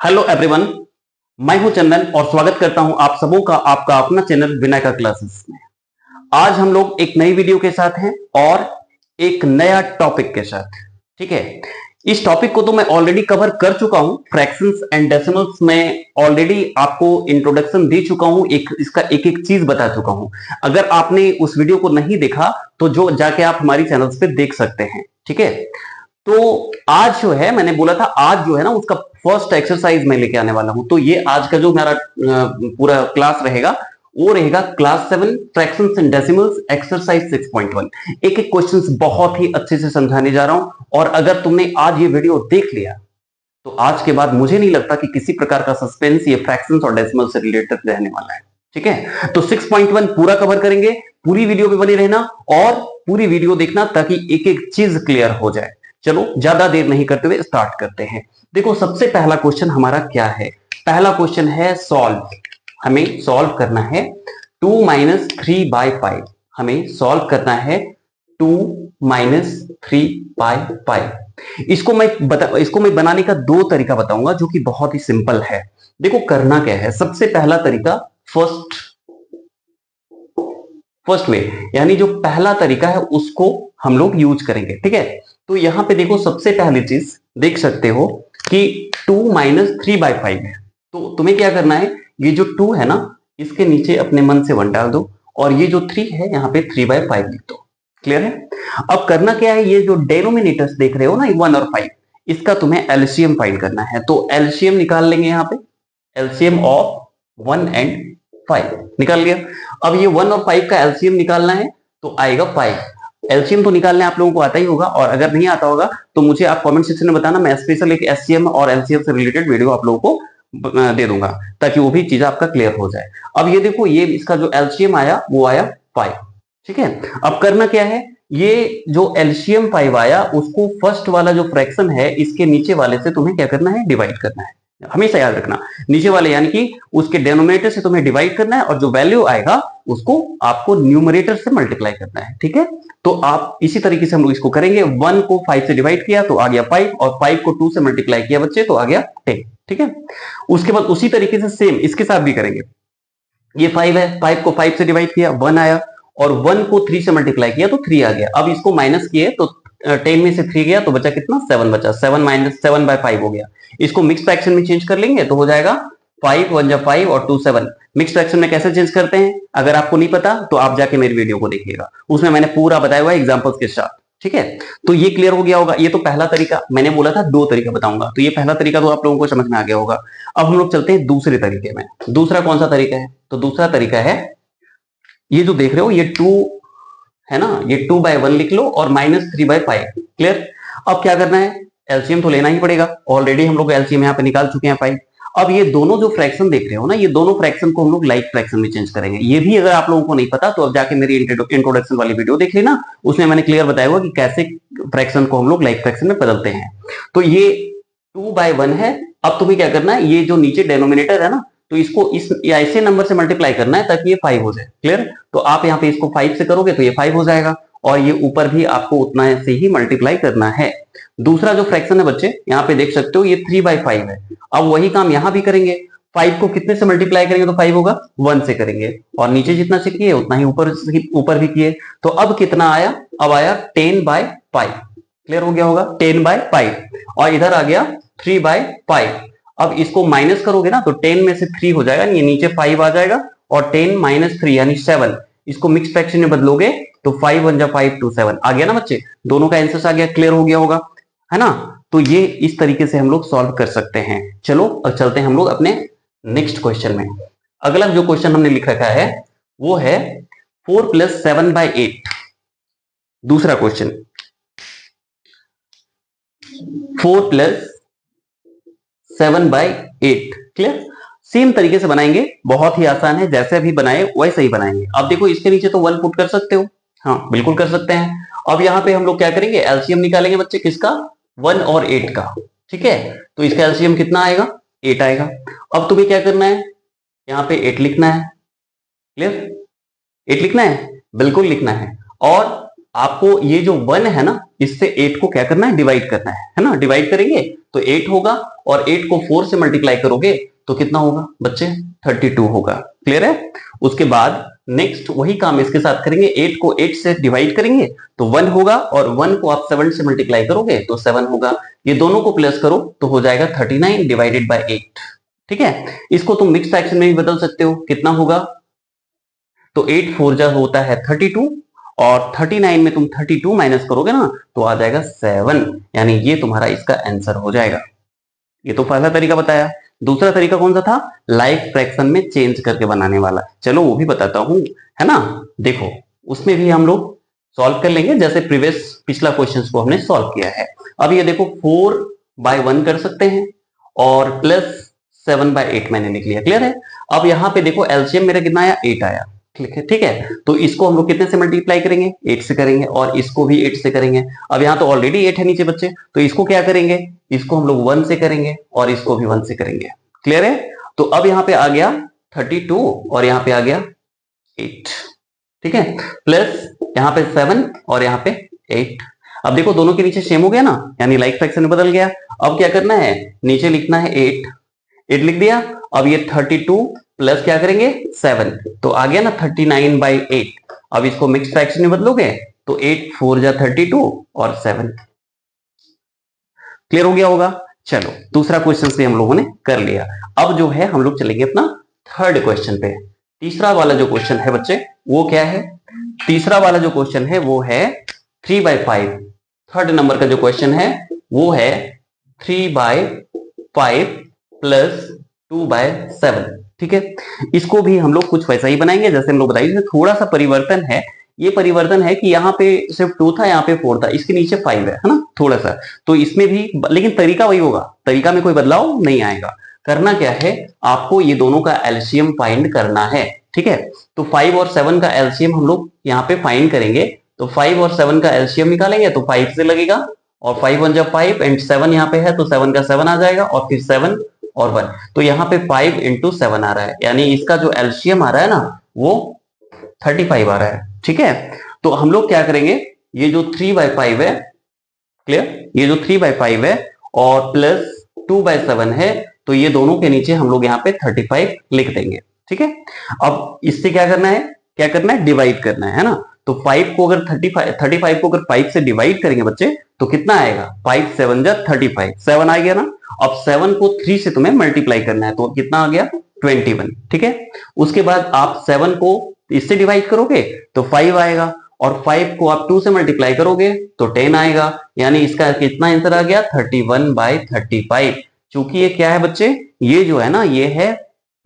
Hello everyone, मैं हूं चंदन और स्वागत करता हूं आप सबों का आपका अपना चैनल विनायका क्लासेस में। आज हम लोग एक नई वीडियो के साथ हैं और एक नया टॉपिक के साथ। ठीक है, इस टॉपिक को तो मैं ऑलरेडी कवर कर चुका हूं, फ्रैक्शंस एंड डेसिमल्स में ऑलरेडी आपको इंट्रोडक्शन दे चुका हूं, इसका एक एक चीज बता चुका हूं। अगर आपने उस वीडियो को नहीं देखा तो जो जाके आप हमारी चैनल्स पे देख सकते हैं। ठीक है, तो आज जो है मैंने बोला था आज जो है ना उसका फर्स्ट एक्सरसाइज मैं लेके आने वाला हूं। तो ये आज का जो मेरा पूरा क्लास रहेगा वो रहेगा class 7 fractions and decimals exercise 6.1। एक एक क्वेश्चंस बहुत ही अच्छे से समझाने जा रहा हूं और अगर तुमने आज ये वीडियो देख लिया तो आज के बाद मुझे नहीं लगता कि किसी प्रकार का सस्पेंस ये फ्रैक्शंस और डेसिमल से रिलेटेड रहने वाला है। ठीक है, तो 6.1 पूरा कवर करेंगे। पूरी वीडियो पे बने रहना और पूरी वीडियो देखना ताकि एक एक चीज क्लियर हो जाए। चलो ज्यादा देर नहीं करते हुए स्टार्ट करते हैं। देखो सबसे पहला क्वेश्चन हमारा क्या है? पहला क्वेश्चन है सॉल्व। हमें सॉल्व करना है 2 - 3/5। हमें सॉल्व करना है 2 - 3/5। इसको मैं बनाने का दो तरीका बताऊंगा जो कि बहुत ही सिंपल है। देखो करना क्या है, सबसे पहला तरीका फर्स्ट वे, यानी जो पहला तरीका है उसको हम लोग यूज करेंगे। ठीक है, तो यहां पे देखो सबसे पहली चीज देख सकते हो कि 2 - 3/5 है। तो तुम्हें क्या करना है, ये जो 2 है ना इसके नीचे अपने मन से 1 डाल दो और ये जो 3 है यहाँ पे 3/5 लिख दो। क्लियर है? अब करना क्या है, ये जो डेनोमिनेटर्स देख रहे हो ना 1 और 5, इसका तुम्हें एलसीएम फाइंड करना है। तो एलसीएम निकाल लेंगे, यहाँ पे एलसीएम ऑफ 1 एंड 5 निकाल लिया। अब ये 1 और 5 का एलसीएम निकालना है तो आएगा 5। एलसीएम तो निकालने आप लोगों को आता ही होगा और अगर नहीं आता होगा तो मुझे आप कमेंट सेक्शन में बताना, मैं स्पेशल एक एससीएम और एलसीएम से रिलेटेड वीडियो आप लोगों को दे दूंगा ताकि वो भी चीज आपका क्लियर हो जाए। अब ये देखो, ये इसका जो एलसीएम आया वो आया 5। ठीक है, अब करना क्या है, ये जो एलसीएम 5 आया उसको फर्स्ट वाला जो फ्रैक्शन है इसके नीचे वाले से तुम्हें क्या करना है, डिवाइड करना है। हमेशा याद रखना, नीचे वाले यानी कि उसके डेनोमिनेटर से तुम्हें डिवाइड करना है और जो वैल्यू आएगा उसको आपको न्यूमरेटर से मल्टीप्लाई करना है। ठीक है, तो आप इसी तरीके से हम लोग इसको करेंगे। 1 को 5 से डिवाइड किया तो आ गया 5 और 5 को 2 से मल्टीप्लाई किया बच्चे तो आ गया 10। ठीक है, उसके बाद उसी तरीके से सेम इसके साथ भी करेंगे। ये 5 है, 5 को 5 से डिवाइड किया 1 आया और 1 को 3 से मल्टीप्लाई किया तो 3 आ गया। अब इसको माइनस किए तो 10 में से 3 गया तो बचा कितना, 7 बचा। 7 - 7/5 हो गया। इसको मिक्स फ्रैक्शन में चेंज कर लेंगे तो हो जाएगा 5 1 = 5 और 2 7। मिक्स फ्रैक्शन में कैसे चेंज करते हैं अगर आपको नहीं पता तो आप जाके मेरी वीडियो को देखिएगा, उसमें मैंने पूरा बताया हुआ है एग्जांपल्स के साथ। ठीक है, तो ये क्लियर हो गया होगा। ये तो पहला तरीका, मैंने बोला था दो तरीका बताऊंगा, तो ये पहला तरीका तो आप लोगों को समझ में आ गया होगा। अब हम लोग चलते हैं दूसरे तरीके में। दूसरा कौन सा तरीका है, तो दूसरा तरीका है ये जो देख रहे हो ये 2 है ना, ये 2/1 लिख लो और -3/5। क्लियर? अब क्या करना है, एलसीएम तो लेना ही पड़ेगा। ऑलरेडी हम लोग एलसीएम यहाँ पे निकाल चुके हैं 5। अब ये दोनों जो फ्रैक्शन देख रहे हो ना, ये दोनों फ्रैक्शन को हम लोग लाइक फ्रैक्शन में चेंज करेंगे। ये भी अगर आप लोगों को नहीं पता तो अब जाके मेरी इंट्रोडक्शन वाली वीडियो देख लेना, उसमें मैंने क्लियर बताया हुआ कि कैसे फ्रैक्शन को हम लोग लाइक फ्रैक्शन में बदलते हैं। तो ये 2/1 है। अब तुम्हें क्या करना है, ये जो नीचे डेनोमिनेटर है ना तो इसको इस ऐसे नंबर से मल्टीप्लाई करना है ताकि ये 5 हो जाए। क्लियर? तो आप यहाँ पे इसको 5 से करोगे तो ये 5 हो जाएगा और ये ऊपर भी आपको उतना से ही मल्टीप्लाई करना है। दूसरा जो फ्रैक्शन है बच्चे यहाँ पे देख सकते हो ये 3/5 है। अब वही काम यहाँ भी करेंगे। 5 को कितने से मल्टीप्लाई करेंगे तो 5 होगा, 1 से करेंगे और नीचे जितना से किए उतना ही ऊपर भी किए। तो अब कितना आया, अब आया 10/5। क्लियर हो गया होगा, 10/5 और इधर आ गया 3/5। अब इसको माइनस करोगे ना तो 10 में से 3 हो जाएगा, ये नीचे 5 आ जाएगा और 10 - 3 यानी 7। इसको मिक्स फ्रैक्शन में बदलोगे तो 5 1 = 5 2 7 आ गया ना बच्चे, दोनों का आंसर आ गया। क्लियर हो गया होगा, है ना? तो ये इस तरीके से हम लोग सॉल्व कर सकते हैं। चलो अब चलते हैं हम लोग अपने नेक्स्ट क्वेश्चन में। अगला जो क्वेश्चन हमने लिख रखा है वो है 4 + 7/8। दूसरा क्वेश्चन 4 + 7/8। क्लियर? सेम तरीके से बनाएंगे, बहुत ही आसान है, जैसे अभी बनाए वैसे ही बनाएंगे। अब देखो इसके नीचे तो 1 पुट कर सकते हो, हाँ बिल्कुल कर सकते हैं। अब यहाँ पे हम लोग क्या करेंगे, एलसीएम निकालेंगे बच्चे, किसका, 1 और 8 का। ठीक है, तो इसका एलसीएम कितना आएगा, 8 आएगा। अब तुम्हें क्या करना है, यहाँ पे 8 लिखना है। क्लियर? 8 लिखना है, बिल्कुल लिखना है। और आपको ये जो 1 है ना, इससे 8 को क्या करना है, डिवाइड करना है ना। डिवाइड करेंगे तो 8 होगा, और 8 को 4 से मल्टीप्लाई करोगे तो कितना होगा बच्चे, 32 होगा। क्लियर है। उसके बाद नेक्स्ट वही काम इसके साथ करेंगे, 8 को 8 से डिवाइड करेंगे तो 1 होगा, और 1 को आप 7 से मल्टीप्लाई करोगे तो 7 होगा। ये दोनों को प्लस करो तो हो जाएगा 39 डिवाइडेड बाय 8। ठीक है। इसको तुम मिक्स फ्रैक्शन में भी बदल सकते हो, कितना होगा, तो 8 4 जा होता है 32, और 39 में तुम 32 माइनस करोगे ना तो आ जाएगा 7, यानी ये तुम्हारा इसका आंसर हो जाएगा। ये तो पहला तरीका बताया। दूसरा तरीका कौन सा था, लाइक फ्रैक्शन में चेंज करके बनाने वाला। चलो वो भी बताता हूं, है ना। देखो उसमें भी हम लोग सॉल्व कर लेंगे, जैसे पिछला क्वेश्चन को हमने सॉल्व किया है। अब ये देखो 4/1 कर सकते हैं, और प्लस 7/8 मैंने लिख लिया। क्लियर है। अब यहाँ पे देखो एलसीएम मेरा कितना आया, 8 आया। ठीक है। तो इसको हम लोग कितने से मल्टीप्लाई करेंगे, 8 से करेंगे, और इसको भी 8 से करेंगे। अब यहाँ तो ऑलरेडी 8 है नीचे बच्चे, तो इसको क्या करेंगे, इसको हम लोग 1 से करेंगे, और इसको भी 1 से करेंगे। क्लियर है। तो अब यहाँ पे आ गया 32, और यहाँ पे आ गया 8। ठीक है। प्लस यहाँ पे 7 और यहाँ पे 8। अब देखो दोनों के नीचे सेम हो गया ना, यानी लाइक फ्रैक्शन में बदल गया। अब क्या करना है, नीचे लिखना है 8 लिख दिया। अब ये 32 प्लस क्या करेंगे 7, तो आ गया ना 39/8। अब इसको मिक्स फ्रैक्शन में बदलोगे तो 8 4 जा 32 और 7। क्लियर हो गया होगा। चलो दूसरा क्वेश्चन से हम लोगों ने कर लिया। अब जो है हम लोग चलेंगे अपना थर्ड क्वेश्चन पे। तीसरा वाला जो क्वेश्चन है बच्चे वो क्या है, तीसरा वाला जो क्वेश्चन है वो है 3/5। थर्ड नंबर का जो क्वेश्चन है वो है 3/5 प्लस 2/7। ठीक है। इसको भी हम लोग कुछ वैसा ही बनाएंगे जैसे हम लोग बताइए, थोड़ा सा परिवर्तन है। ये परिवर्तन है कि यहाँ पे सिर्फ 2 था, यहाँ पे 4 था, इसके नीचे 5 है ना, थोड़ा सा। तो इसमें भी लेकिन तरीका वही होगा, तरीका में कोई बदलाव नहीं आएगा। करना क्या है, आपको ये दोनों का एलसीएम फाइंड करना है। ठीक है। तो 5 और 7 का एलसीएम हम लोग यहाँ पे फाइंड करेंगे। तो 5 और 7 का एलसीएम निकालेंगे तो 5 से लगेगा, और 5 1 जब 5 एंड 7 यहाँ पे है तो 7 का 7 आ जाएगा, और फिर 7 और 1। तो यहाँ पे 5 इंटू 7 आ रहा है, यानी इसका जो एलसीएम आ रहा है ना वो 35 आ रहा है। ठीक है। तो हम लोग क्या करेंगे, ये जो 3/5 है, क्लियर, ये जो 3/5 है और प्लस 2/7 है, तो ये दोनों के नीचे हम लोग यहाँ पे 35 लिख देंगे। ठीक है। अब इससे क्या करना है, क्या करना है, डिवाइड करना है ना। तो 5 को अगर 35 को अगर 5 से डिवाइड करेंगे बच्चे तो कितना आएगा, 5 7 जा 35, 7 आ गया ना। अब 7 को 3 से तुम्हें मल्टीप्लाई करना है तो कितना आ गया, 21। ठीक है। उसके बाद आप 7 को इससे डिवाइड करोगे तो 5 आएगा, और 5 को आप 2 से मल्टीप्लाई करोगे तो 10 आएगा, यानी इसका कितना आंसर आ गया, 31/35। चूंकि ये क्या है बच्चे, ये जो है ना ये है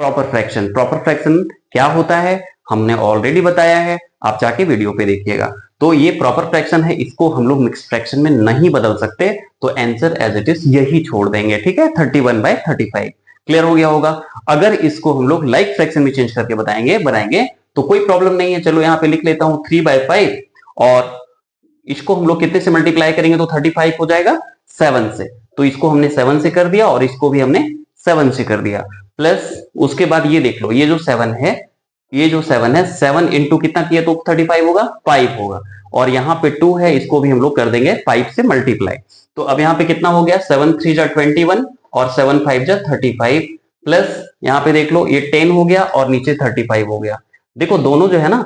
प्रॉपर फ्रैक्शन। प्रॉपर फ्रैक्शन क्या होता है हमने ऑलरेडी बताया है, आप जाके वीडियो पे देखिएगा। तो ये प्रॉपर फ्रैक्शन है, इसको हम लोग मिक्स फ्रैक्शन में नहीं बदल सकते, तो आंसर एज इट इज यही छोड़ देंगे। ठीक है। 31/35 क्लियर हो गया होगा। अगर इसको हम लोग लाइक फ्रैक्शन में चेंज करके बनाएंगे तो कोई प्रॉब्लम नहीं है। चलो यहाँ पे लिख लेता हूं 3/5, और इसको हम लोग कितने से मल्टीप्लाई करेंगे तो 35 हो जाएगा 7 से। तो इसको हमने 7 से कर दिया, और इसको भी हमने 7 से कर दिया। प्लस उसके बाद ये देख लो, ये जो 7 है, ये जो 7 है, 7 इंटू कितना किया तो 35 होगा, 5 होगा, और यहाँ पे 2 है, इसको भी हम लोग कर देंगे 5 से मल्टीप्लाई। तो अब यहाँ पे कितना हो गया, 7 3 जा 21 और 7 5 जा 35, प्लस यहाँ पे देख लो ये 10 हो गया और नीचे 35 हो गया। देखो दोनों जो है ना,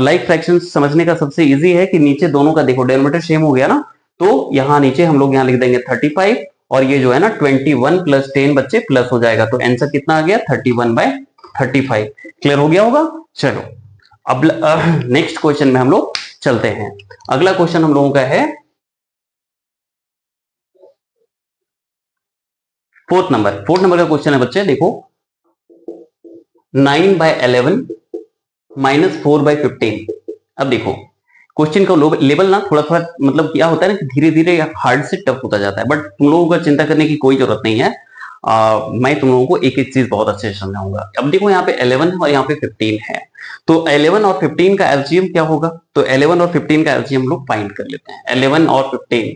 लाइक फ्रैक्शन समझने का सबसे इजी है कि नीचे दोनों का देखो डिनोमिनेटर सेम हो गया ना, तो यहाँ नीचे हम लोग यहाँ लिख देंगे 35, और ये जो है ना 21 प्लस 10 बच्चे प्लस हो जाएगा, तो आंसर कितना आ गया 31/35। क्लियर हो गया होगा। चलो अब नेक्स्ट क्वेश्चन में हम लोग चलते हैं। अगला क्वेश्चन हम लोगों का है फोर्थ नंबर का क्वेश्चन है बच्चे, देखो 9/11 माइनस 4/15। अब देखो क्वेश्चन का लेवल ना थोड़ा थोड़ा मतलब क्या होता है ना कि धीरे धीरे हार्ड से टफ होता जाता है, बट तुम लोगों को चिंता करने की कोई जरूरत नहीं है। मैं तुम लोगों को एक एक चीज बहुत अच्छे से समझाऊंगा। अब देखो यहाँ पे 11 और यहाँ पे 15 है, तो 11 और 15 का एलसीएम क्या होगा, तो 11 और 15 का एलसीएम लोग फाइंड कर लेते हैं। 11 और 15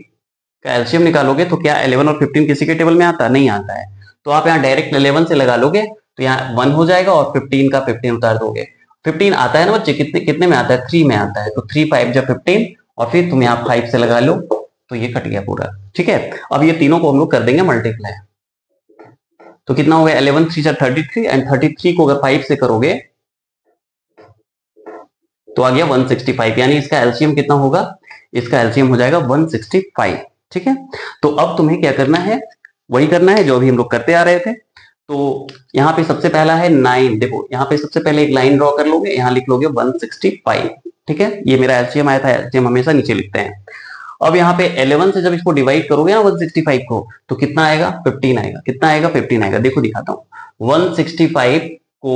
का एलसीएम निकालोगे तो क्या 11 और 15 किसी के टेबल में आता, नहीं आता है, तो आप यहाँ डायरेक्ट 11 से लगा लोगे तो यहाँ 1 हो जाएगा, और 15 का 15 उतार दोगे। 15 आता है ना बच्चे, कितने कितने में आता है, 3 में आता है, तो 3 5 जा 15 और फिर तुम यहाँ 5 से लगा लो तो ये कट गया पूरा। ठीक है, अब ये तीनों को हम लोग कर देंगे मल्टीप्लाई। तो कितना हो गया 11 3 33 एंड 33 को अगर 5 से करोगे तो आ गया 165, यानी इसका एलसीएम कितना होगा, इसका एलसीएम हो जाएगा 165। ठीक है, तो अब तुम्हें क्या करना है, वही करना है जो अभी हम लोग करते आ रहे थे। तो यहाँ पे सबसे पहला है 9, देखो यहाँ पे सबसे पहले एक लाइन ड्रॉ कर लोगे, यहाँ लिख लोगे 165। ठीक है, ये मेरा एलसीएम आया था, एलसीएम हमेशा नीचे लिखते हैं। अब यहाँ पे 11 से जब इसको डिवाइड करोगे ना 165 को, तो कितना आएगा 15 आएगा, कितना आएगा 15 आएगा। देखो दिखाता हूँ, 165 को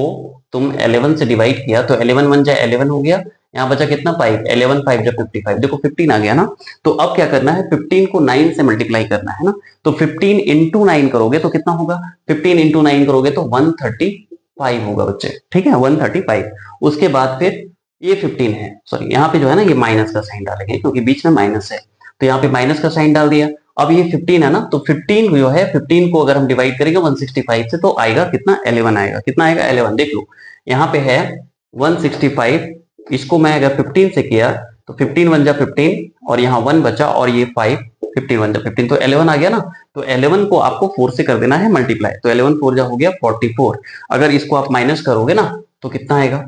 तुम 11 से डिवाइड किया तो 11 1 जा 11 हो गया, यहाँ बचा कितना 5, 11 5 जा 55, देखो 15 आ गया ना। तो अब क्या करना है, 15 को 9 से मल्टीप्लाई करना है ना, तो 15 इंटू 9 करोगे तो कितना होगा, 15 इंटू 9 करोगे तो 135 होगा बच्चे। ठीक है, 135। उसके बाद फिर ये 15 है, सॉरी यहाँ पे जो है ना ये माइनस का साइन डालेंगे क्योंकि बीच में माइनस है, तो यहाँ पे माइनस का साइन डाल दिया। अब ये 15 है ना, तो 15 जो है 15 को अगर हम डिवाइड करेंगे 165 से तो आएगा कितना 11 आएगा, कितना आएगा 11। देख लो यहाँ पे है 165, इसको मैं अगर 15 से किया तो 15 1 जा 15 और यहाँ 1 बचा और ये 5, 15 1 जा 15 तो 11 आ गया ना। तो 11 को आपको 4 से कर देना है मल्टीप्लाई, तो 11 4 जा हो गया 44। अगर इसको आप माइनस करोगे ना तो कितना आएगा,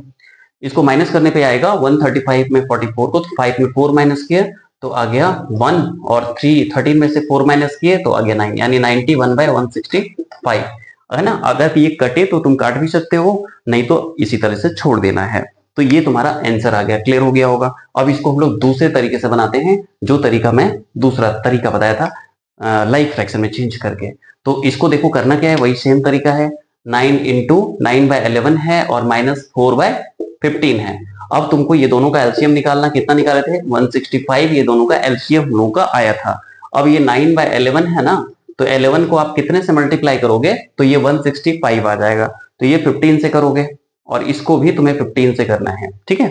इसको माइनस करने पे आएगा 135 में 44 को, तो 5 में 4 माइनस किया तो आ गया 1 और 13 में से 4 माइनस किए तो आ गया 9, यानी 91/165 है ना। अगर ये कटे तो तुम काट भी सकते हो, नहीं तो इसी तरह से छोड़ देना है। तो ये तुम्हारा आंसर आ गया, क्लियर हो गया होगा। अब इसको हम लोग दूसरे तरीके से बनाते हैं, जो तरीका मैं दूसरा तरीका बताया था लाइक फ्रैक्शन में चेंज करके। तो इसको देखो करना क्या है, वही सेम तरीका है, 9 इंटू 9/11 है और -4/15 है। अब तुमको ये दोनों का एलसीएम निकालना, कितना निकाले थे 165, ये दोनों का एलसीएम हम लोगों का आया था। अब ये 9/11 है ना, तो 11 को आप कितने से मल्टीप्लाई करोगे तो ये 165 आ जाएगा, तो ये 15 से करोगे और इसको भी तुम्हें 15 से करना है। ठीक है,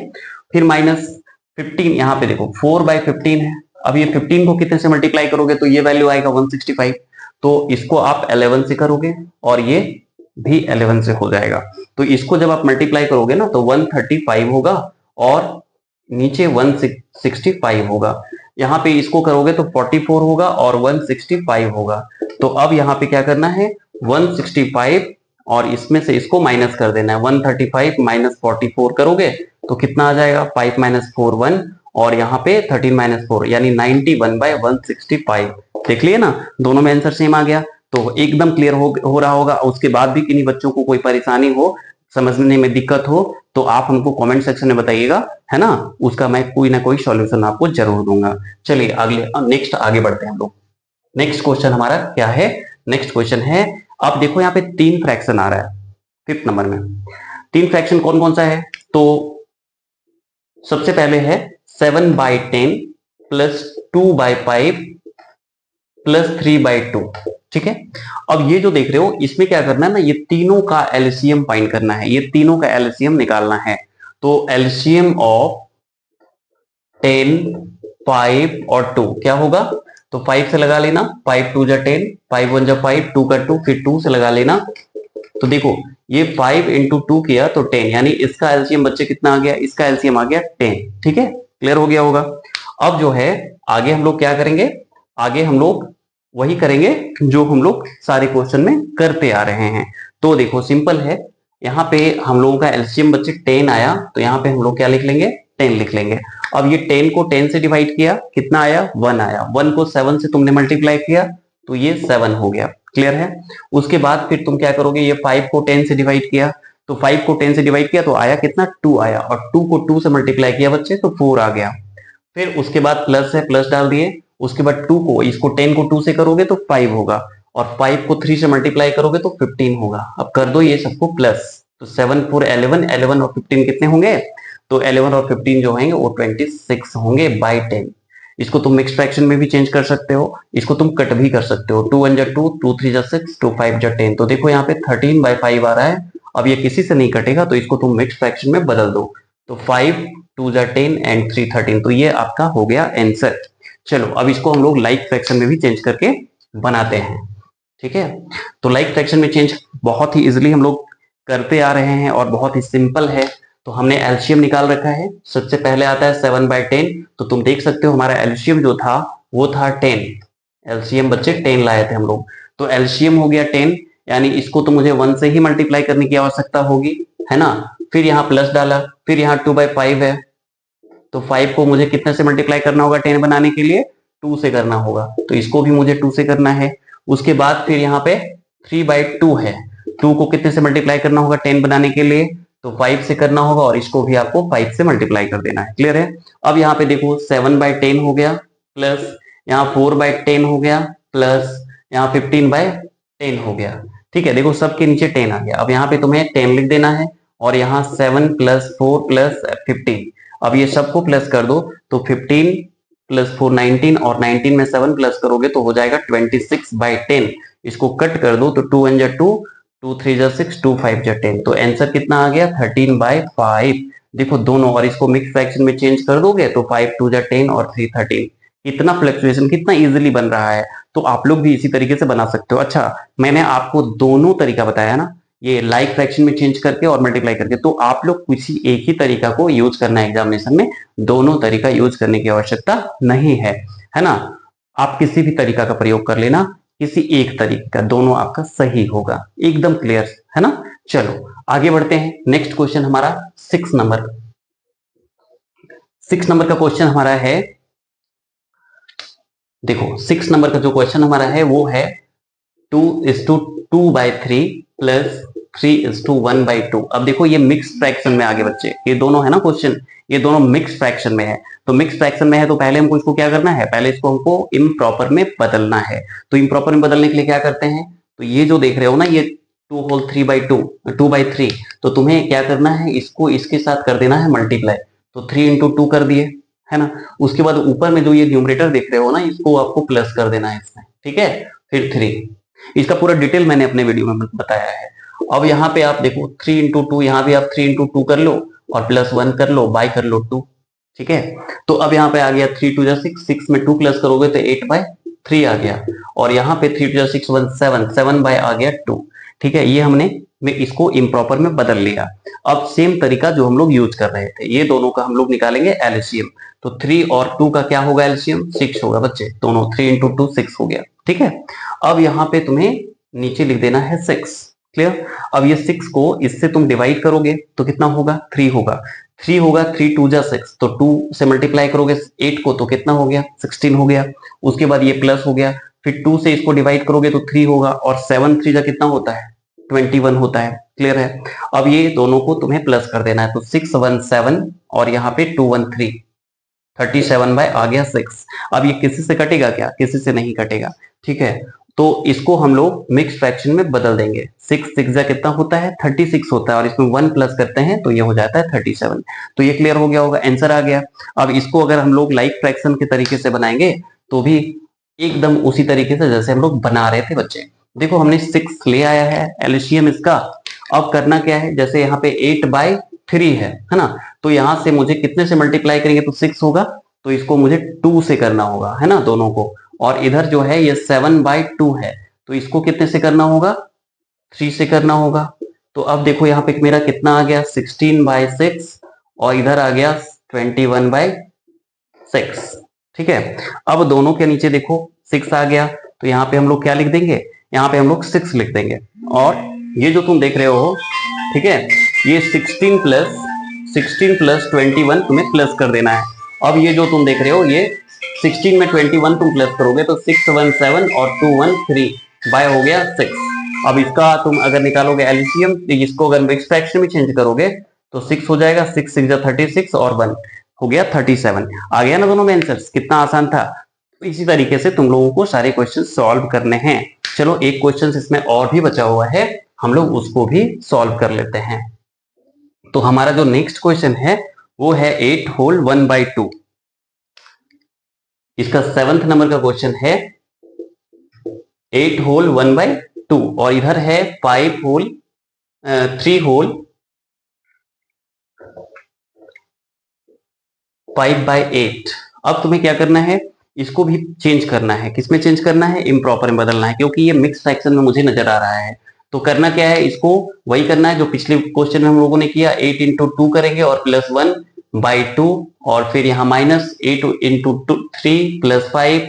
फिर -15, यहाँ पे देखो 4/15 है, अब ये 15 को कितने से मल्टीप्लाई करोगे तो ये वैल्यू आएगा 165, तो इसको आप 11 से करोगे और ये भी 11 से हो जाएगा। तो इसको जब आप मल्टीप्लाई करोगे ना तो 135 होगा और नीचे 165 होगा, यहाँ पे इसको करोगे तो 44 होगा और 165 होगा। तो अब यहाँ पे क्या करना है 165 और इसमें से इसको माइनस कर देना है, 135 माइनस 44 करोगे तो कितना आ जाएगा 5 माइनस 4 1 और यहाँ पे 13 माइनस 4 यानी 91/165। देख लिए ना, दोनों में आंसर सेम आ गया। तो एकदम क्लियर हो रहा होगा। उसके बाद भी किन्हीं बच्चों को कोई परेशानी हो, समझने में दिक्कत हो तो आप हमको कमेंट सेक्शन में बताइएगा, है ना, उसका मैं कोई ना कोई सॉल्यूशन आपको जरूर दूंगा। चलिए अगले नेक्स्ट आगे बढ़ते हैं हम लोग। नेक्स्ट क्वेश्चन हमारा क्या है, नेक्स्ट क्वेश्चन है, आप देखो यहाँ पे 3 फ्रैक्शन आ रहा है 5th नंबर में। 3 फ्रैक्शन कौन कौन सा है, तो सबसे पहले है 7/10 प्लस 2/5 प्लस 3/2। ठीक है, अब ये जो देख रहे हो इसमें क्या करना है ना, ये तीनों का एलसीएम फाइंड करना है, ये तीनों का एलसीएम निकालना है। तो एलसीएम ऑफ 10 5 और 2 क्या होगा, तो 5 से लगा लेना, 5 2 जा 10, 5 1 जा 5, 2 का 2, फिर 2 से लगा लेना। तो देखो ये 5 इंटू 2 किया तो 10, यानी इसका एलसीएम बच्चे कितना आ गया, इसका एलसीएम आ गया 10। ठीक है, क्लियर हो गया होगा। अब जो है आगे हम लोग क्या करेंगे, आगे हम लोग वही करेंगे जो हम लोग सारे क्वेश्चन में करते आ रहे हैं। तो देखो सिंपल है, यहाँ पे हम लोगों का एलसीएम बच्चे 10 आया, तो यहाँ पे हम लोग क्या लिख लेंगे 10 लिख लेंगे। अब ये 10 को 10 से डिवाइड किया, कितना आया 1 आया, 1 को 7 से तुमने मल्टीप्लाई किया तो ये 7 हो गया, क्लियर है। उसके बाद फिर तुम क्या करोगे, ये 5 को 10 से डिवाइड किया, तो 5 को 10 से डिवाइड किया तो आया कितना 2 आया, और 2 को 2 से मल्टीप्लाई किया बच्चे तो 4 आ गया। फिर उसके बाद प्लस है, प्लस डाल दिए, उसके बाद 2 को, इसको 10 को 2 से करोगे तो 5 होगा, और 5 को 3 से मल्टीप्लाई करोगे तो 15 होगा। अब कर दो ये सबको प्लस, तो 7 4 11, 11 और 15 कितने होंगे, तो 11 और 15 जो होंगे वो 26 होंगे बाई 10। इसको तुम मिक्स फ्रैक्शन में भी चेंज कर सकते हो, इसको तुम कट भी कर सकते हो, 2 1 जा 2, 2 3 जा 6, 2 5 जा 10। तो देखो यहाँ पे 13/5 आ रहा है। अब ये किसी से नहीं कटेगा तो इसको तुम मिक्स फ्रैक्शन में बदल दो, तो 5 2 जा 10 एंड 3 13, तो ये आपका हो गया आंसर। चलो अब इसको हम लोग लाइक फ्रैक्शन में भी चेंज करके बनाते हैं। ठीक है, तो लाइक फ्रैक्शन में चेंज बहुत ही इजिली हम लोग करते आ रहे हैं और बहुत ही सिंपल है। तो हमने एलसीएम निकाल रखा है। सबसे पहले आता है 7/10, तो तुम देख सकते हो हमारा एलसीएम जो था वो था 10। एलसीएम बच्चे 10 लाए थे हम लोग, तो एलसीएम हो गया 10, यानी इसको तो मुझे 1 से ही मल्टीप्लाई करने की आवश्यकता होगी, है ना। फिर यहाँ प्लस डाला, फिर यहाँ 2/5 है, तो 5 को मुझे कितने से मल्टीप्लाई करना होगा 10 बनाने के लिए, 2 से करना होगा, तो इसको भी मुझे 2 से करना है। उसके बाद फिर यहाँ पे 3/2 है, 2 को कितने से मल्टीप्लाई करना होगा 10 बनाने के लिए, तो 5 से करना होगा, और इसको भी आपको 5 से मल्टीप्लाई कर देना है। क्लियर है। अब यहाँ पे देखो 7/10 हो गया, प्लस यहाँ 4/10 हो गया, प्लस यहाँ 15/10 हो गया। ठीक है, देखो सबके नीचे 10 आ गया। अब यहाँ पे तुम्हें 10 लिख देना है, और यहाँ 7 + 4 + 15, अब ये सबको प्लस कर दो, तो 15 + 4 19, और 19 में 7 प्लस करोगे तो हो जाएगा 26/10। इसको कट कर दो, तो 2 × 2, 2 × 3 = 6, 2 × 5 = 10, तो आंसर कितना आ गया 13/5। देखो दोनों, और इसको मिक्स फ्रैक्शन में चेंज कर दोगे तो 5 × 2 = 10 और 3 13। कितना फ्लक्चुएशन, कितना इजीली बन रहा है, तो आप लोग भी इसी तरीके से बना सकते हो। अच्छा, मैंने आपको दोनों तरीका बताया ना, ये लाइक फ्रैक्शन में चेंज करके और मल्टीप्लाई करके, तो आप लोग किसी एक ही तरीका को यूज करना है एग्जामिनेशन में, दोनों तरीका यूज करने की आवश्यकता नहीं है ना। आप किसी भी तरीका का प्रयोग कर लेना, किसी एक तरीके का, दोनों आपका सही होगा, एकदम क्लियर है ना। चलो आगे बढ़ते हैं। नेक्स्ट क्वेश्चन हमारा 6 नंबर का क्वेश्चन हमारा है, देखो 6 नंबर का जो क्वेश्चन हमारा है वो है 2:2/3 + 3:1/2। अब देखो ये मिक्स फ्रैक्शन में आगे बच्चे, ये दोनों है ना क्वेश्चन, ये दोनों मिक्स फ्रैक्शन में है। तो मिक्स फ्रैक्शन में है तो पहले हमको इसको क्या करना है, पहले इसको हमको इम्प्रॉपर में बदलना है। तो इम्प्रॉपर में बदलने के लिए क्या करते हैं, तो ये जो देख रहे हो ना, ये 2/3, तो तुम्हें क्या करना है, इसको इसके साथ कर देना है मल्टीप्लाई, तो 3 × 2 कर दिए, है ना। उसके बाद ऊपर में जो ये न्यूमरेटर देख रहे हो ना, इसको आपको प्लस कर देना है इसमें, ठीक है। फिर 3, इसका पूरा डिटेल मैंने अपने वीडियो में बताया है। अब यहाँ पे आप देखो 3 × 2, यहाँ भी आप 3 × 2 कर लो, और +1 कर लो, बाय कर लो 2, ठीक है। तो अब यहाँ पे आ गया 3 × 2 = 6, 6 में 2 प्लस करोगे तो 8/3 आ गया, और यहाँ पे 3 × 2 = 6 1 7, 7 बाय आ गया 2, ठीक है। ये हमने इसको इम्प्रॉपर में बदल लिया। अब सेम तरीका जो हम लोग यूज कर रहे थे, ये दोनों का हम लोग निकालेंगे एलसीएम। तो 3 और 2 का क्या होगा एलसीएम, 6 होगा बच्चे, दोनों 3 × 2 6 हो गया, ठीक है। अब यहाँ पे तुम्हें नीचे लिख देना है 6, क्लियर। अब ये 6 को इससे तुम डिवाइड करोगे तो कितना होगा, 3 होगा, 3 होगा, 3 × 2 = 6, तो 2 से मल्टीप्लाई करोगे 8 को तो कितना हो गया 16 हो गया। उसके बाद ये प्लस हो गया, फिर 2 से इसको डिवाइड करोगे तो 3 होगा, और 7 × 3 = कितना होता है 21 होता है, क्लियर है। अब ये दोनों को तुम्हें प्लस कर देना है, तो 6 1 7, और यहाँ पे 2 1 3, 37 बाय आ गया 6। अब ये किसी से कटेगा क्या, किसी से नहीं कटेगा, ठीक है। तो इसको हम लोग मिक्स फ्रैक्शन में बदल देंगे, 6 6 जा कितना होता है 36 होता है, और इसमें 1 प्लस करते हैं तो ये हो जाता है 37। तो ये क्लियर हो गया होगा, आंसर आ गया। अब इसको अगर हम लोग लाइक फ्रैक्शन के तरीके से बनाएंगे तो भी एकदम उसी तरीके से जैसे हम लोग बना रहे थे बच्चे। देखो हमने 6 ले आया है एलसीएम इसका। अब करना क्या है, जैसे यहाँ पे 8/3 है ना, तो यहां से मुझे कितने से मल्टीप्लाई करेंगे तो 6 होगा, तो इसको मुझे 2 से करना होगा, है ना, दोनों को। और इधर जो है ये 7/2 है, तो इसको कितने से करना होगा 3 से करना होगा। तो अब देखो यहाँ पे मेरा कितना आ गया 16/6, और इधर आ गया 21/6, ठीक है। अब दोनों के नीचे देखो 6 आ गया, तो यहाँ पे हम लोग क्या लिख देंगे, यहाँ पे हम लोग 6 लिख देंगे। और ये जो तुम देख रहे हो, ठीक है, ये 16 + 21 तुम्हें प्लस कर देना है। अब ये जो तुम देख रहे हो, ये 16 में 21 तुम प्लस करोगे तो 6 1 7 और 2 1 3 बाय हो गया 6। अब इसका तुम अगर निकालोगे एलसीएम, इसको अगर मिक्स फ्रैक्शन में चेंज करोगे तो 6 हो जाएगा, 6 6 36, और 1 हो गया 37। आ गया ना दोनों में आंसर, कितना आसान था। तो इसी तरीके से तुम लोगों को सारे क्वेश्चन सॉल्व करने हैं। चलो एक क्वेश्चन इसमें और भी बचा हुआ है, हम लोग उसको भी सॉल्व कर लेते हैं। तो हमारा जो नेक्स्ट क्वेश्चन है वो है 8 होल 1/2। इसका 7th नंबर का क्वेश्चन है 8 होल 1/2, और इधर है 3 होल 5/8। अब तुम्हें क्या करना है, इसको भी चेंज करना है, किसमें चेंज करना है, इम्प्रॉपर में बदलना है, क्योंकि ये मिक्स फ्रैक्शन में मुझे नजर आ रहा है। तो करना क्या है, इसको वही करना है जो पिछले क्वेश्चन में हम लोगों ने किया, 8 इंटू 2 करेंगे और प्लस 1 बाई 2, और फिर यहाँ माइनस 8 इंटू 3 प्लस 5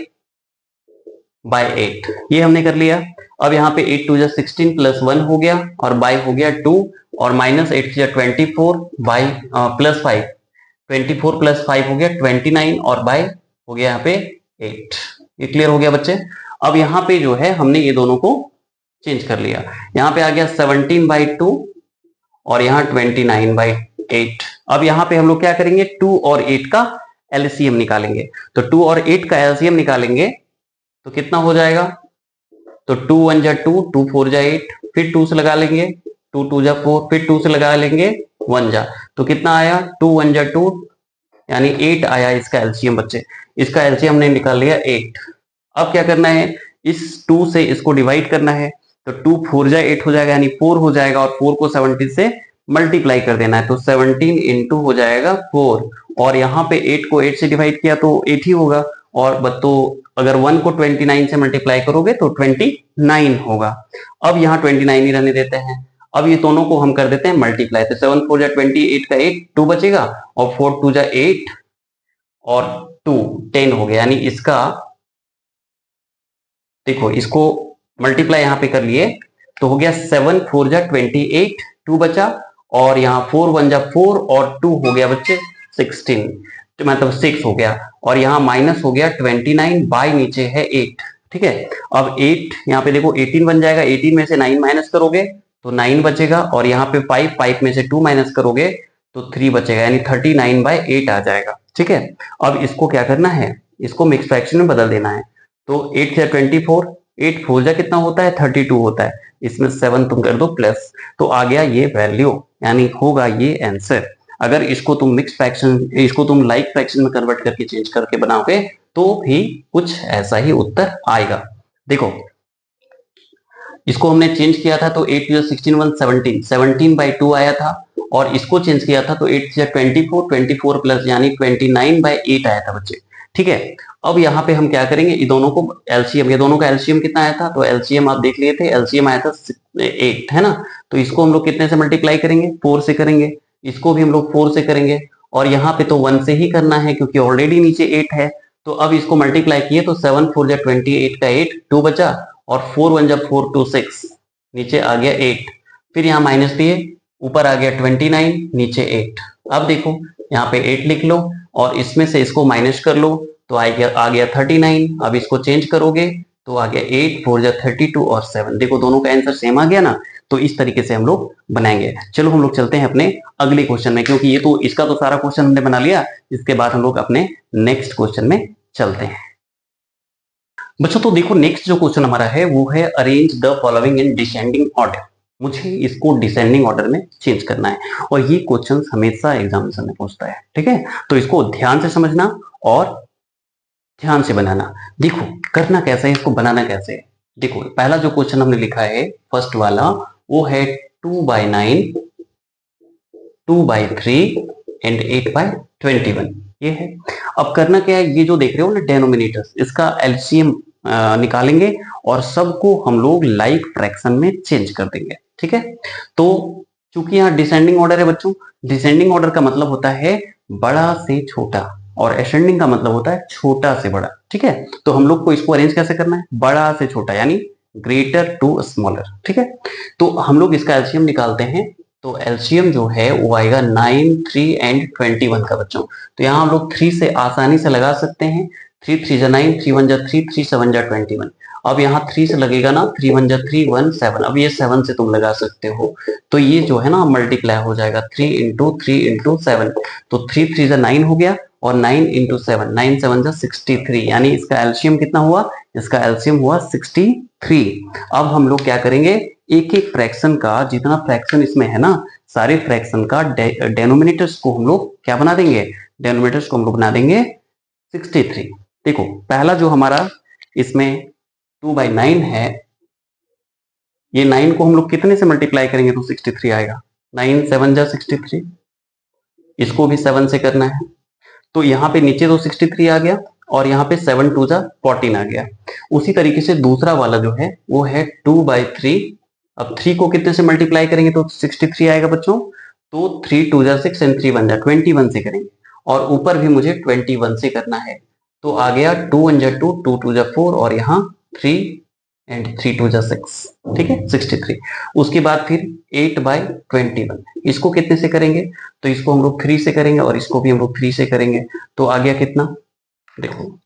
बाय 8, ये हमने कर लिया। अब यहाँ पे 8 टू जा 16 प्लस 1 हो गया और बाय हो गया 2, और माइनस 8 जा 24 बाय प्लस 5, 24 प्लस 5 हो गया 29 और बाय हो गया यहाँ पे 8। ये क्लियर हो गया बच्चे। अब यहाँ पे जो है हमने ये दोनों को चेंज कर लिया, यहाँ पे आ गया 17 बाई 2 और यहाँ 29 बाई 8। अब यहाँ पे हम लोग क्या करेंगे, 2 और 8 का एलसीएम निकालेंगे। तो 2 और 8 का एलसीएम निकालेंगे तो कितना हो जाएगा, तो 2 1 जा 2, 2 4 जा 8, फिर 2 से लगा लेंगे, 2 2 जा 4, फिर 2 से लगा लेंगे 1 जा, तो कितना आया 2 1 जा 2 यानी 8 आया इसका एलसीएम बच्चे। इसका एलसीएम हमने निकाल लिया 8। अब क्या करना है, इस 2 से इसको डिवाइड करना है, तो 2 4 जा 8 हो जाएगा यानी 4 हो जाएगा, और 4 को 17 से मल्टीप्लाई कर देना है, तो 17 इंटू हो जाएगा 4, और यहाँ पे 8 को 8 से डिवाइड किया तो 8 ही होगा, और तो अगर 1 को 29 से मल्टीप्लाई करोगे तो 29 होगा। अब यहाँ 29 ही रहने देते हैं। अब ये दोनों को हम कर देते हैं मल्टीप्लाई, तो 7 4 जा 28 का 8 2 बचेगा, और 4 2 जा 8 और 2 10 हो गया, यानी इसका देखो इसको मल्टीप्लाई यहाँ पे कर लिए तो हो गया 7 4 जा 28, 2 बचा, और यहाँ 4 1 जा 4 और 2 हो गया बच्चे 16, तो मतलब 6 हो गया, और यहाँ माइनस हो गया 29 बाय नीचे है 8। ठीक है, अब 8 यहाँ पे देखो 18 बन जाएगा, 18 में से 9 माइनस करोगे तो 9 बचेगा, और यहाँ पे 5 में से 2 माइनस करोगे तो 3 बचेगा, यानी 39 बाय 8 आ जाएगा। ठीक है, अब इसको क्या करना है, इसको मिक्स फ्रैक्शन में बदल देना है, तो 8 से 24, 8 4 जा कितना होता है 32 होता है, इसमें 7 तुम कर दो प्लस, तो आ गया ये वैल्यू, यानी होगा ये आंसर। अगर इसको तुम मिक्स फ्रैक्शन, इसको तुम लाइक फ्रैक्शन में कन्वर्ट करके चेंज करके बनाओगे तो भी कुछ ऐसा ही उत्तर आएगा। देखो इसको हमने चेंज किया था तो 8 16 1 17, 17 बाई 2 आया था, और इसको चेंज किया था तो 8 24, 24 प्लस यानी 29 बाई 8 आया था बच्चे। ठीक है, अब यहाँ पे हम क्या करेंगे, ये दोनों को एलसीएम, ये दोनों का एलसीएम कितना आया था, तो एलसीएम आप देख लिए थे, एलसीएम आया था 8 है ना, तो इसको हम लोग कितने से मल्टीप्लाई करेंगे, 4 से करेंगे, इसको भी हम लोग 4 से करेंगे, और यहाँ पे तो 1 से ही करना है क्योंकि ऑलरेडी नीचे 8 है, तो अब इसको मल्टीप्लाई किए तो 7 4 जा 28 का 8 2 बचा, और 4 1 जा 4 2 6, नीचे आ गया 8, फिर यहाँ माइनस दिए, ऊपर आ गया 29, नीचे 8। अब देखो यहाँ पे 8 लिख लो और इसमें से इसको माइनस कर लो तो आ गया 39। अब इसको चेंज करोगे तो आ गया 8 4 जा 32 और 7, देखो दोनों का आंसर सेम आ गया ना। तो इस तरीके से हम लोग बनाएंगे। चलो हम लोग चलते हैं अपने अगले क्वेश्चन में, क्योंकि ये तो इसका तो सारा क्वेश्चन हमने बना लिया, इसके बाद हम लोग अपने नेक्स्ट क्वेश्चन में चलते हैं। बच्चों तो देखो नेक्स्ट जो क्वेश्चन हमारा है वो है arrange the following in descending order. मुझे इसको डिसेंडिंग ऑर्डर में चेंज करना है, और ये क्वेश्चन हमेशा एग्जामिनेशन में पूछता है। ठीक है, तो इसको ध्यान से समझना और ध्यान से बनाना। देखो करना कैसे है, इसको बनाना कैसे है। देखो पहला जो क्वेश्चन हमने लिखा है फर्स्ट वाला, वो है 2/9, 2/3 एंड 8/21, ये है। अब करना क्या है, ये जो देख रहे हो ना डेनोमिनेटर्स, इसका एलसीएम निकालेंगे और सबको हम लोग लाइक फ्रैक्शन में चेंज कर देंगे। ठीक है, तो चूंकि यहाँ डिसेंडिंग ऑर्डर है बच्चों, डिसेंडिंग ऑर्डर का मतलब होता है बड़ा से छोटा, और असेंडिंग का मतलब होता है छोटा से बड़ा। ठीक है, तो हम लोग को इसको अरेंज कैसे करना है, बड़ा से छोटा यानी ग्रेटर टू स्मॉलर। ठीक है, तो हम लोग इसका एलसीएम निकालते हैं, तो एलसीएम जो है वो आएगा 9 3 एंड 21 का बच्चों। तो यहाँ हम लोग 3 से आसानी से लगा सकते हैं, 3 3 जा 9, 3 1 जा 3, 3 7 जा 21। अब यहाँ 3 से लगेगा ना, 3 1 जा 3 1 7, अब ये 7 से तुम लगा सकते हो, तो ये जो है ना मल्टीप्लाई हो जाएगा 3 इंटू 3 इंटू 7, तो 3 3 जा 9 हो गया, और 9 इंटू 7, 9 7 जा 63, यानी इसका एलसीएम कितना हुआ, इसका एलसीएम हुआ 63। अब हम लोग क्या करेंगे, एक एक फ्रैक्शन का, जितना फ्रैक्शन इसमें है ना, सारे फ्रैक्शन का डेनोमिनेटर्स को हम लोग क्या बना देंगे, डेनोमिनेटर्स को हम लोग बना देंगे 63। देखो पहला जो हमारा इसमें 2/9 है, ये 9 को हम लोग कितने से मल्टीप्लाई करेंगे तो 63 आएगा, 9 7 जा 63, इसको भी 7 से करना है, तो यहाँ पे नीचे तो 63 आ गया, और यहाँ पे 7 2 जा 14 आ गया। उसी तरीके से दूसरा वाला जो है वो है 2/3 अब 3 को कितने से मल्टीप्लाई करेंगे तो 63 आएगा बच्चों। तो 3 2 जा 6 एंड 3 1 जा 21 से करेंगे, और ऊपर भी मुझे 21 से करना है। तो आ गया 2 1 जा 2, 2 2 जा 4, और यहाँ 3 एंड 3 2 जा 6, ठीक है 63। उसके बाद फिर 8/21, इसको कितने से करेंगे तो इसको हम लोग 3 से करेंगे, और इसको भी हम लोग 3 से करेंगे। तो आ गया कितना, देखो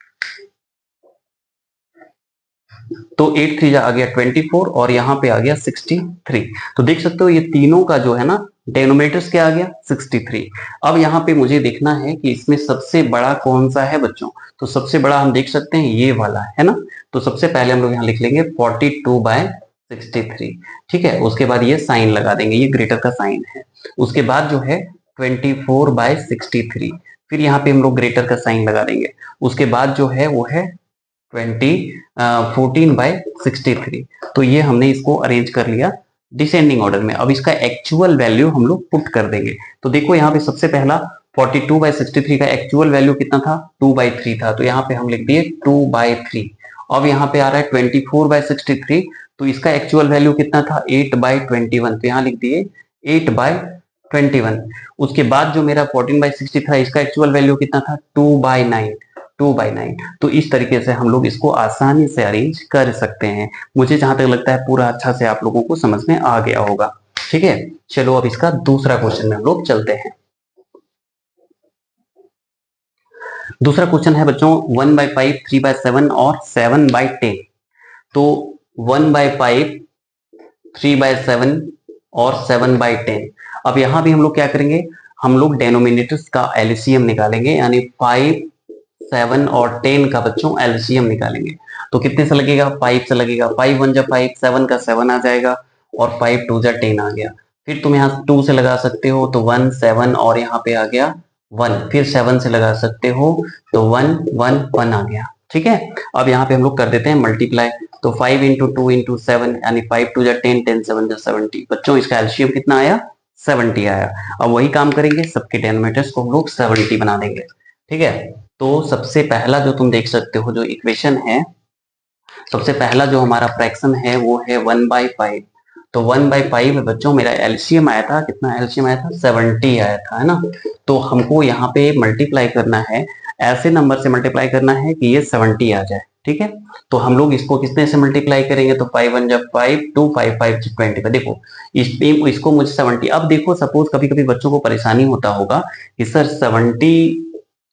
तो 8 3 आ गया 24, और यहाँ पे आ गया 63। तो देख सकते हो ये तीनों का जो है ना डेनोमिनेटर्स क्या आ गया 63। अब यहाँ पे मुझे देखना है कि इसमें सबसे बड़ा कौन सा है बच्चों। तो सबसे बड़ा हम देख सकते हैं ये वाला है ना। तो सबसे पहले हम लोग यहाँ लिख लेंगे 42/63, ठीक है। उसके बाद ये साइन लगा देंगे, ये ग्रेटर का साइन है। उसके बाद जो है 24/63, फिर यहाँ पे हम लोग ग्रेटर का साइन लगा देंगे। उसके बाद जो है वो है 14/63। तो ये हमने इसको अरेंज कर लिया डिसेंडिंग ऑर्डर में। अब इसका एक्चुअल वैल्यू हम लोग पुट कर देंगे। तो देखो यहाँ पे सबसे पहला 42/63 का एक्चुअल वैल्यू कितना था 2/3 था, तो यहाँ पे हम लिख दिए 2/3। अब यहाँ पे आ रहा है 24/63, तो इसका एक्चुअल वैल्यू कितना था 8/21, तो यहाँ लिख दिए 8/21। उसके बाद जो मेरा 14/60 था, इसका एक्चुअल वैल्यू कितना था 2/9, 2/9। तो इस तरीके से हम लोग इसको आसानी से अरेंज कर सकते हैं। मुझे जहां तक लगता है पूरा अच्छा से आप लोगों को समझ में आ गया होगा, ठीक है। चलो अब इसका दूसरा क्वेश्चन में हम लोग चलते हैं। दूसरा क्वेश्चन है बच्चों 1/5, 3/7 और 7/10। तो 1/5, 3/7 और 7/10। अब यहां भी हम लोग क्या करेंगे, हम लोग डेनोमिनेटर्स का एलसीएम निकालेंगे, यानी 5, 7 और 10 का बच्चों एलसीएम निकालेंगे। तो कितने से लगेगा 5 से लगेगा, 5 1 जा 5, 7 का 7 आ जाएगा, और 5 2 जा 10 आ गया। फिर तुम यहाँ 2 से लगा सकते हो, तो 1 7, और यहाँ पे आ गया 1। फिर 7 से लगा सकते हो, तो 1 1 1 आ गया, ठीक है। अब यहाँ पे हम लोग कर देते हैं मल्टीप्लाई। तो 5 इंटू 2 इंटू 7, यानी 5 2 जा 10, 10 7 जा 70। बच्चों इसका एलसीएम कितना आया 70 आया। अब वही काम करेंगे, सबके डेनोमिनेटर्स को हम लोग 70 बना देंगे, ठीक है। तो सबसे पहला जो तुम देख सकते हो जो इक्वेशन है, सबसे पहला जो हमारा फ्रैक्शन है वो है 1/5। तो 1/5 बच्चों मेरा एलसीएम आया था, कितना एलसीएम आया था 70 आया था, है ना। तो हमको यहाँ पे मल्टीप्लाई करना है, ऐसे नंबर से मल्टीप्लाई करना है कि ये 70 आ जाए, ठीक है। तो हम लोग इसको कितने से मल्टीप्लाई करेंगे, तो 5 1 जा 5, 2 5 5 20 का। देखो इसको मुझे 70। अब देखो सपोज कभी कभी बच्चों को परेशानी होता होगा कि सर 70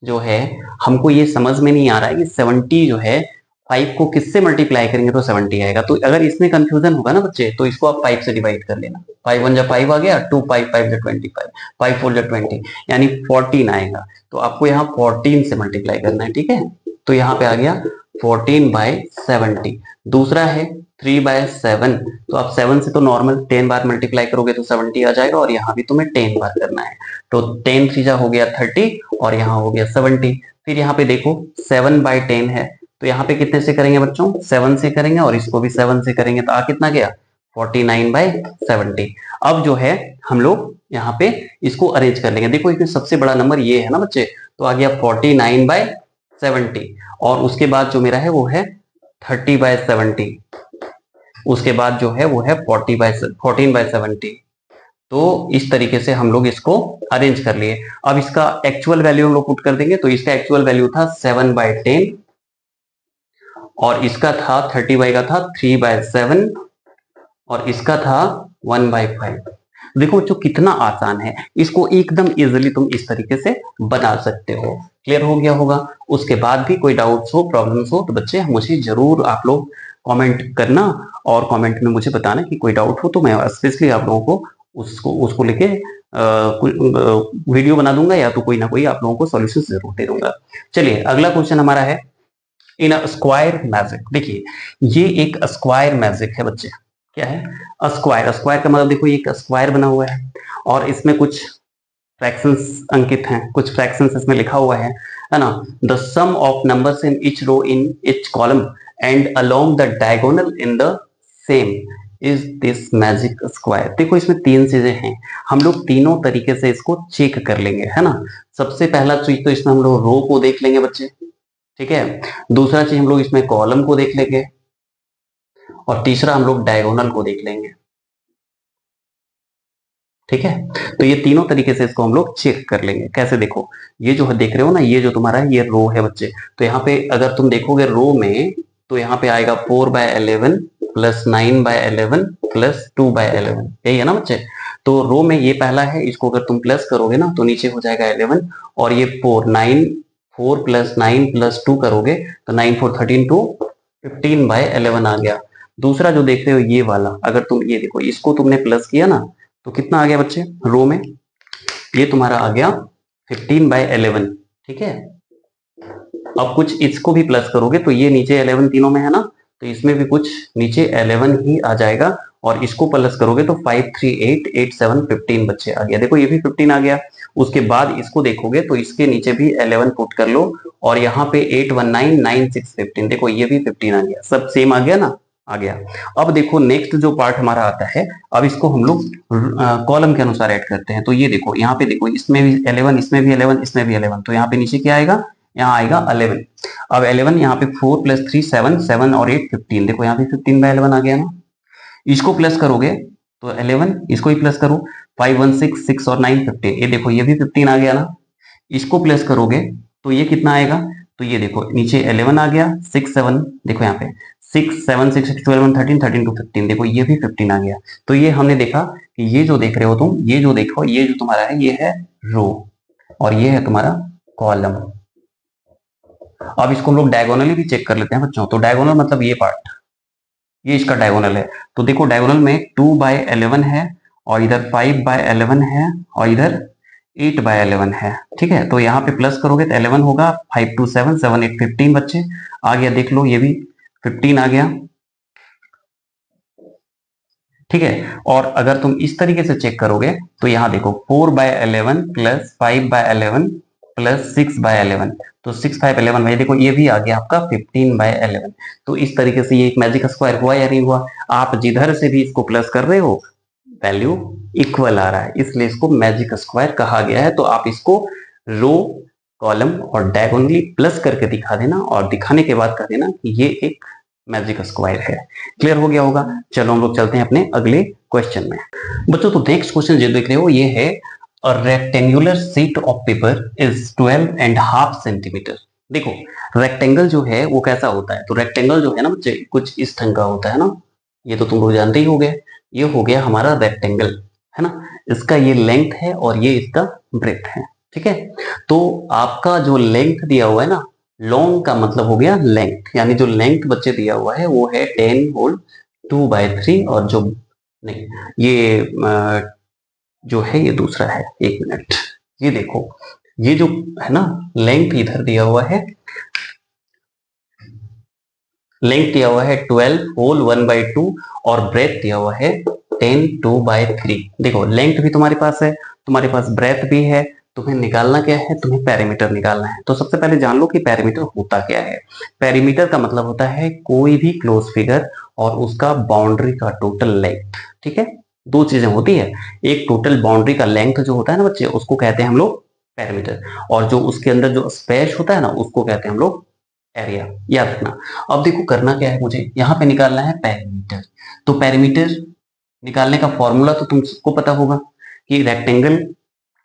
जो है हमको ये समझ में नहीं आ रहा है कि 70 जो है 5 को किससे मल्टीप्लाई करेंगे तो 70 आएगा। तो अगर इसमें कंफ्यूजन होगा ना बच्चे, तो इसको आप 5 से डिवाइड कर लेना। 5 1 जा 5 आ गया, 2 5 5 जा 25, 5 4 जा 20, यानी 14 आएगा। तो आपको यहाँ 14 से मल्टीप्लाई करना है, ठीक है। तो यहाँ पे आ गया 14/70। दूसरा है 3/7। तो आप 7 से तो नॉर्मल 10 बार मल्टीप्लाई करोगे तो 70 आ जाएगा, और यहाँ भी तुम्हें 10 बार करना है। तो 10 3 जा हो गया 30, और यहाँ हो गया 70। फिर यहाँ पे देखो 7/10 है, तो यहाँ पे कितने से करेंगे बच्चों 7 से करेंगे, और इसको भी 7 से करेंगे, तो आ कितना गया 49/70। अब जो है हम लोग यहाँ पे इसको अरेंज कर लेंगे। देखो इसमें सबसे बड़ा नंबर ये है ना बच्चे, तो आ गया 49/70, और उसके बाद जो मेरा है वो है 30/70, उसके बाद जो है वो है 14/70। तो इस तरीके से हम लोग इसको अरेंज कर लिए। अब इसका एक्चुअल वैल्यू हम लोग पुट कर देंगे। तो इसका एक्चुअल वैल्यू था 7/10, और इसका था 30 का था 3/7, और इसका था 1/5। देखो बच्चों कितना आसान है, इसको एकदम इजीली तुम इस तरीके से बना सकते हो। क्लियर हो गया होगा। उसके बाद भी कोई डाउट्स हो, प्रॉब्लम्स हो, तो बच्चे मुझे जरूर आप लोग कमेंट करना, और कमेंट में मुझे बताना कि कोई डाउट हो, तो मैं स्पेशली आप लोगों को उसको लेके वीडियो बना दूंगा, या तो कोई ना कोई आप लोगों को सॉल्यूशन जरूर दे दूंगा। चलिए अगला क्वेश्चन हमारा है इन अ स्क्वायर मैजिक। देखिए ये एक स्क्वायर मैजिक है बच्चे। क्या है स्क्वायर, स्क्वायर का मतलब देखो एक स्क्वायर बना हुआ है, और इसमें कुछ फ्रैक्शंस अंकित हैं, कुछ फ्रैक्शंस इसमें लिखा हुआ है ना। The sum of numbers in each row in each column and along the diagonal in the same is this magic square. देखो इसमें तीन चीजें हैं, हम लोग तीनों तरीके से इसको चेक कर लेंगे, है ना। सबसे पहला चीज तो इसमें हम लोग रो को देख लेंगे बच्चे, ठीक है। दूसरा चीज हम लोग इसमें कॉलम को देख लेंगे, और तीसरा हम लोग डायगोनल को देख लेंगे। ठीक है। तो ये तीनों तरीके से इसको हम लोग चेक कर लेंगे। कैसे, देखो ये जो देख रहे हो ना, ये जो तुम्हारा है ये रो है बच्चे। तो यहाँ पे अगर तुम देखोगे रो में, तो यहाँ पे आएगा 4/11 प्लस 9/11 प्लस 2/11, यही है ना बच्चे। तो रो में ये पहला है, इसको अगर तुम प्लस करोगे ना तो नीचे हो जाएगा 11, और ये 4 प्लस 9 प्लस 2 करोगे तो 9 4 13 2 15/11 आ गया। दूसरा जो देख रहे हो ये वाला, अगर तुम ये देखो इसको तुमने प्लस किया ना तो कितना आ गया बच्चे रो में, ये तुम्हारा आ गया 15/11, ठीक है। अब कुछ इसको भी प्लस करोगे तो ये नीचे 11 तीनों में है ना, तो इसमें भी कुछ नीचे 11 ही आ जाएगा, और इसको प्लस करोगे तो 5 3 8 8 7 15 बच्चे आ गया। देखो ये भी 15 आ गया। उसके बाद इसको देखोगे तो इसके नीचे भी 11 पुट कर लो, और यहाँ पे 8 1 9 9 6 15, देखो ये भी 15 आ गया। सब सेम आ गया ना, आ गया। अब देखो नेक्स्ट जो पार्ट हमारा आता है, अब इसको हम लोग कॉलम के अनुसार ऐड करते हैं। तो ये देखो यहाँ पे देखो इसमें भी 11, इसमें भी 11, इसमें भी 11, तो यहाँ पे नीचे क्या आएगा, यहाँ आएगा 11। अब 11 यहाँ पे 4 प्लस 3 7 7 और 8 15, देखो यहाँ पे 15/11 आ गया ना। इसको प्लस करोगे तो 11, इसको ही प्लस करो, 5 1 6 6 और 9 15, ये देखो ये भी 15 आ गया ना। इसको प्लस करोगे तो ये कितना आएगा, तो ये देखो नीचे 11 आ गया, 6 7, देखो यहाँ पे 6 7 6 6 12 13 13 to 15, देखो ये भी 15 आ गया। तो ये हमने देखा कि ये जो देख रहे हो तुम, ये जो देखो ये जो तुम्हारा है ये है रो, और ये है तुम्हारा कॉलम। अब इसको हम लोग डायगोनली भी चेक कर लेते हैं बच्चों। तो डायगोनल मतलब ये पार्ट, ये इसका डायगोनल है। तो देखो डायगोनल में 2/11 है, और इधर 5/11 है, और इधर 8/11 है, ठीक है। तो यहाँ पे प्लस करोगे तो 11 होगा, 5 2 7 7 8 15 बच्चे आ गया। देख लो ये भी 15 आ गया, ठीक है। और अगर तुम इस तरीके से चेक करोगे तो यहाँ देखो 4/11 प्लस 5/11 प्लस 6/11, तो 6/11 भाई देखो ये भी आ गया आपका 15/11। तो इस तरीके से ये एक मैजिक स्क्वायर हुआ या नहीं हुआ। आप जिधर से भी इसको प्लस कर रहे हो वैल्यू इक्वल आ रहा है, इसलिए इसको मैजिक स्क्वायर कहा गया है। तो आप इसको रो कॉलम और डायगोनली प्लस करके दिखा देना, और दिखाने के बाद कह देना कि ये एक मैजिक स्क्वायर है। क्लियर हो गया होगा। चलो हम लोग चलते हैं अपने अगले क्वेश्चन में बच्चों। तो नेक्स्ट क्वेश्चन जो देख रहे हो ये है, a rectangular sheet of paper is 12.5 centimetre. देखो रेक्टेंगल जो है वो कैसा होता है, तो रेक्टेंगल जो है ना बच्चे कुछ इस ढंग का होता है ना, ये तो तुम लोग जानते ही हो गए। ये हो गया हमारा रेक्टेंगल, है ना। इसका ये लेंथ है और ये इसका ब्रेथ है, ठीक है। तो आपका जो लेंथ दिया हुआ है ना, लॉन्ग का मतलब हो गया लेंथ, यानी जो लेंथ बच्चे दिया हुआ है वो है 10 होल 2/3, और जो नहीं ये जो है ये दूसरा है। एक मिनट, ये देखो ये जो है ना लेंथ इधर दिया हुआ है, लेंथ दिया हुआ है 12 होल 1/2, और ब्रेथ दिया हुआ है 10 2/3। देखो लेंथ भी तुम्हारे पास है, तुम्हारे पास ब्रेथ भी है, तुम्हें निकालना क्या है, तुम्हें पेरीमीटर निकालना है। तो सबसे पहले जान लो कि पेरीमीटर होता क्या है। पेरीमीटर का मतलब होता है कोई भी क्लोज फिगर और उसका बाउंड्री का टोटल लेंथ, ठीक है। दो चीजें होती है, एक टोटल बाउंड्री का लेंथ जो होता है ना बच्चे उसको कहते हैं हम लोग पेरीमीटर, और जो उसके अंदर जो स्पेस होता है ना उसको कहते हैं हम लोग एरिया। याद रखना। अब देखो करना क्या है, मुझे यहाँ पे निकालना है पेरीमीटर। तो पेरीमीटर निकालने का फॉर्मूला तो तुमको पता होगा कि रेक्टेंगल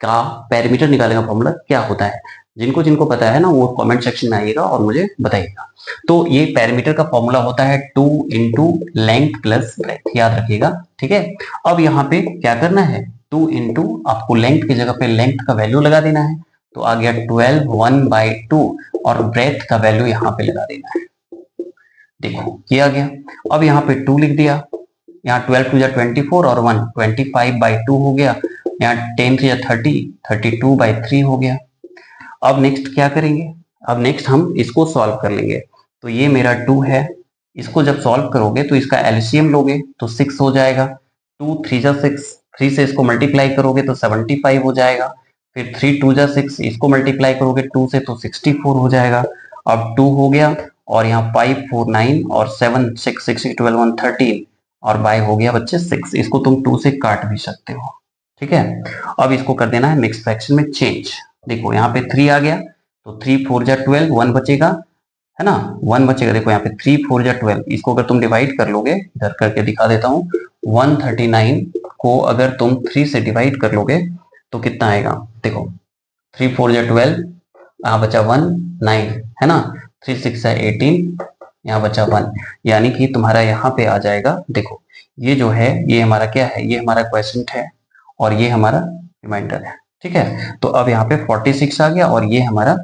का पेरीमीटर निकालने का फॉर्मूला क्या होता है। जिनको जिनको पता है ना वो कमेंट सेक्शन में आइएगा और मुझे बताइएगा। तो ये पेरीमीटर का फॉर्मूला होता है 2 इंटू लेंथ प्लस ब्रेथ, याद रखिएगा, ठीक है। अब यहाँ पे क्या करना है, 2 इंटू आपको लेंथ की जगह पे लेंथ का वैल्यू लगा देना है, तो आ गया 12 1/2, और ब्रेथ का वैल्यू यहाँ पे लगा देना है। देखो ये आ गया। अब यहाँ पे 2 लिख दिया, यहाँ 12 2 24 और 1 25/2 हो गया, यहाँ 10 3 30 32/3 हो गया। अब नेक्स्ट क्या करेंगे, अब नेक्स्ट हम इसको सॉल्व कर लेंगे। तो ये मेरा 2 है, इसको जब सॉल्व करोगे तो इसका एलसीएम लोगे तो 6 हो जाएगा। 2 3 जा 6, 3 से इसको मल्टीप्लाई करोगे तो 75 हो जाएगा। फिर 3 2 जा 6, इसको मल्टीप्लाई करोगे 2 से तो 64 हो जाएगा। अब 2 हो गया, और यहाँ 5 4 9 और 7 6 6 12 1 13, और बाय हो गया बच्चे 6। इसको तुम 2 से काट भी सकते हो, ठीक है। अब इसको कर देना है मिक्स फ्रैक्शन में चेंज। देखो यहाँ पे 3 आ गया, तो 3 4 जा 12, 1 बचेगा, है ना, 1 बचेगा। देखो यहाँ पे 3 4 जा 12, इसको अगर तुम डिवाइड कर लोगे, इधर करके दिखा देता हूँ, 139 को अगर तुम 3 से डिवाइड कर लोगे तो कितना आएगा, देखो 3 4 जा 12, यहाँ बचा 1 9 है ना, 3 6 जा 18, यहाँ बचा 1, यानी कि तुम्हारा यहाँ पे आ जाएगा, देखो ये जो है ये हमारा क्या है, ये हमारा क्वेश्चन है और ये हमारा रिमाइंडर है, ठीक है। तो अब यहाँ पे 46 आ गया और ये हमारा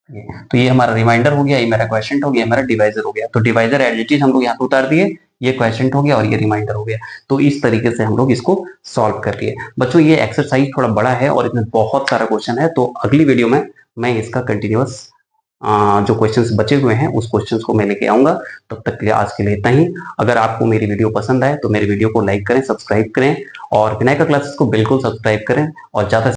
तो ये हमारा रिमाइंडर हो गया, ये मेरा क्वेश्चन हो गया, हमारा डिवाइजर हो गया। तो डिवाइजर एज इट इज हम लोग यहाँ पे उतार दिए, ये क्वेश्चन हो गया और ये रिमाइंडर हो गया। तो इस तरीके से हम लोग इसको सॉल्व कर लिए। बच्चों ये एक्सरसाइज थोड़ा बड़ा है और इसमें बहुत सारा क्वेश्चन है, तो अगली वीडियो में मैं इसका कंटिन्यूअस जो क्वेश्चंस बचे हुए हैं उस क्वेश्चंस को मैं लेके आऊंगा। तब तक के लिए आज के लिए इतना ही। अगर आपको मेरी वीडियो पसंद आए तो मेरे वीडियो को लाइक करें, सब्सक्राइब करें और विनायका क्लासेस को बिल्कुल सब्सक्राइब करें और ज्यादा